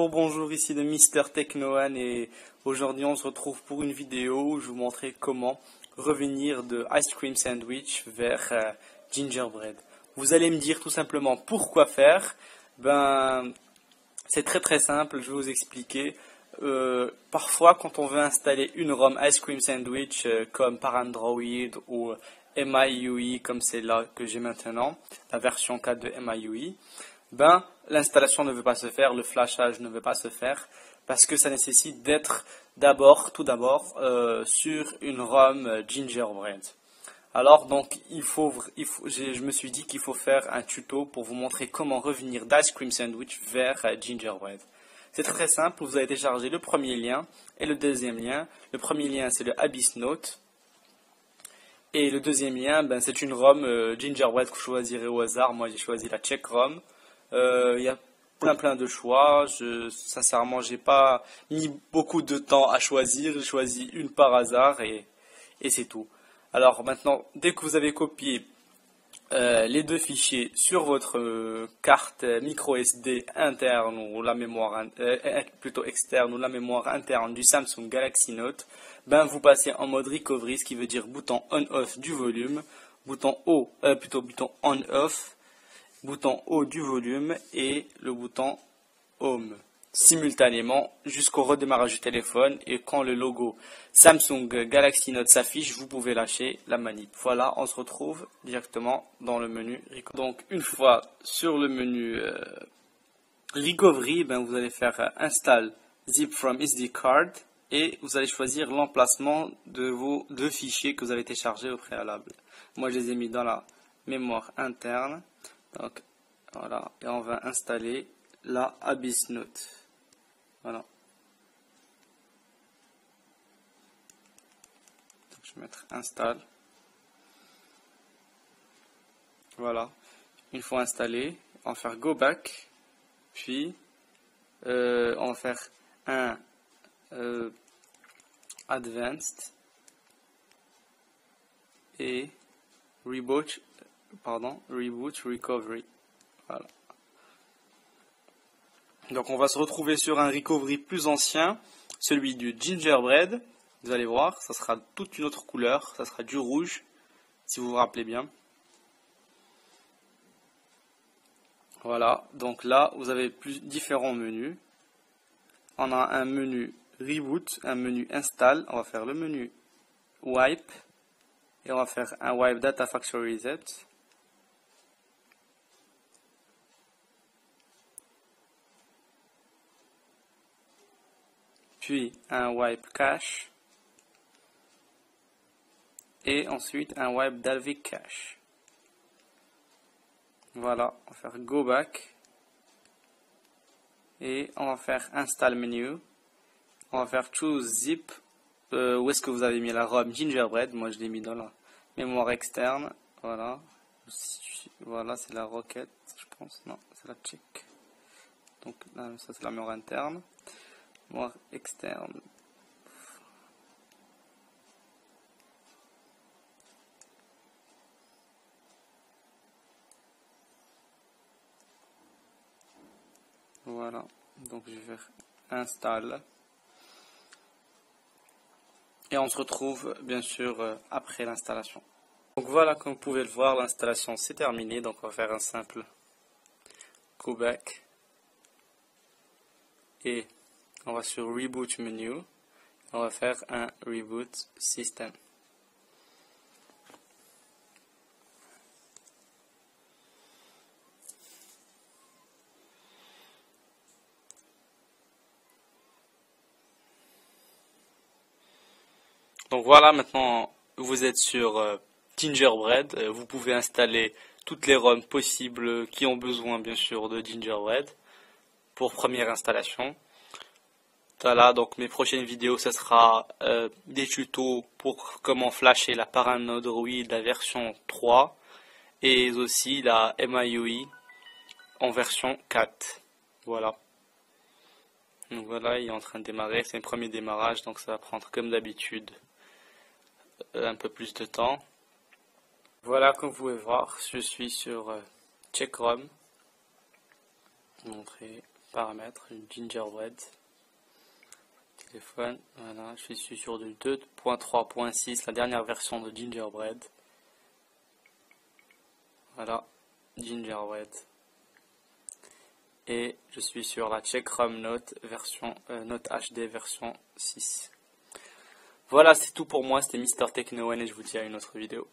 Bonjour, ici de Mister Technoan et aujourd'hui on se retrouve pour une vidéo où je vous montrer comment revenir de Ice Cream Sandwich vers Gingerbread. Vous allez me dire tout simplement pourquoi faire. C'est très simple, je vais vous expliquer. Parfois quand on veut installer une ROM Ice Cream Sandwich comme par Android ou MIUI comme c'est là que j'ai maintenant, la version 4 de MIUI, l'installation ne veut pas se faire, le flashage ne veut pas se faire, parce que ça nécessite d'être tout d'abord sur une ROM Gingerbread. Alors donc je me suis dit qu'il faut faire un tuto pour vous montrer comment revenir d'Ice Cream Sandwich vers Gingerbread. C'est très simple, vous allez télécharger le premier lien et le deuxième lien. Le premier lien c'est le Abyss Note. Et le deuxième lien, c'est une ROM Gingerbread que je choisirai au hasard. Moi j'ai choisi la Czech ROM. Il y a plein de choix. Sincèrement, j'ai pas mis beaucoup de temps à choisir. J'ai choisi une par hasard et c'est tout. Alors maintenant, dès que vous avez copié les deux fichiers sur votre carte micro SD interne ou la mémoire plutôt externe ou la mémoire interne du Samsung Galaxy Note, vous passez en mode recovery, ce qui veut dire bouton on/off du volume, bouton on/off, bouton haut du volume et le bouton Home simultanément jusqu'au redémarrage du téléphone, et quand le logo Samsung Galaxy Note s'affiche, vous pouvez lâcher la manip. Voilà, on se retrouve directement dans le menu Recovery. Donc une fois sur le menu Recovery, vous allez faire Install Zip from SD Card et vous allez choisir l'emplacement de vos deux fichiers que vous avez téléchargés au préalable. Moi je les ai mis dans la mémoire interne. Donc voilà, et on va installer la Abyss Note. Voilà. Donc, je vais mettre install. Voilà. Une fois installé, on va faire go back. Puis on va faire un advanced et reboot recovery. Voilà. Donc on va se retrouver sur un recovery plus ancien, celui du Gingerbread. Vous allez voir, ça sera toute une autre couleur, ça sera du rouge, si vous vous rappelez bien. Voilà, donc là vous avez différents menus. On a un menu reboot, un menu install, on va faire le menu wipe, et on va faire un wipe data factory reset. Puis un wipe cache et ensuite un wipe Dalvik cache. Voilà, on va faire go back et on va faire install menu. On va faire choose zip. Où est-ce que vous avez mis la ROM Gingerbread? Moi je l'ai mis dans la mémoire externe. Voilà, voilà, c'est la Rocket, je pense. Non, c'est la Czech. Donc là, ça c'est la mémoire interne. Mémoire externe. Voilà, donc je vais faire install. Et on se retrouve bien sûr après l'installation. Donc voilà, comme vous pouvez le voir, l'installation c'est terminé. Donc on va faire un simple go back. Et on va sur Reboot Menu, on va faire un Reboot System. Donc voilà, maintenant vous êtes sur Gingerbread, vous pouvez installer toutes les ROM possibles qui ont besoin bien sûr de Gingerbread pour première installation. Voilà, donc mes prochaines vidéos, ce sera des tutos pour comment flasher la Android, la version 3, et aussi la MIUI en version 4. Voilà. Donc voilà, il est en train de démarrer, c'est un premier démarrage, donc ça va prendre comme d'habitude un peu plus de temps. Voilà, comme vous pouvez voir, je suis sur Czech ROM. Montrer paramètres, Gingerbread. Téléphone, voilà, je suis sur du 2.3.6, la dernière version de Gingerbread. Voilà, Gingerbread. Et je suis sur la Check ROM Note version Note HD version 6. Voilà, c'est tout pour moi, c'était Mister Technowen et je vous dis à une autre vidéo.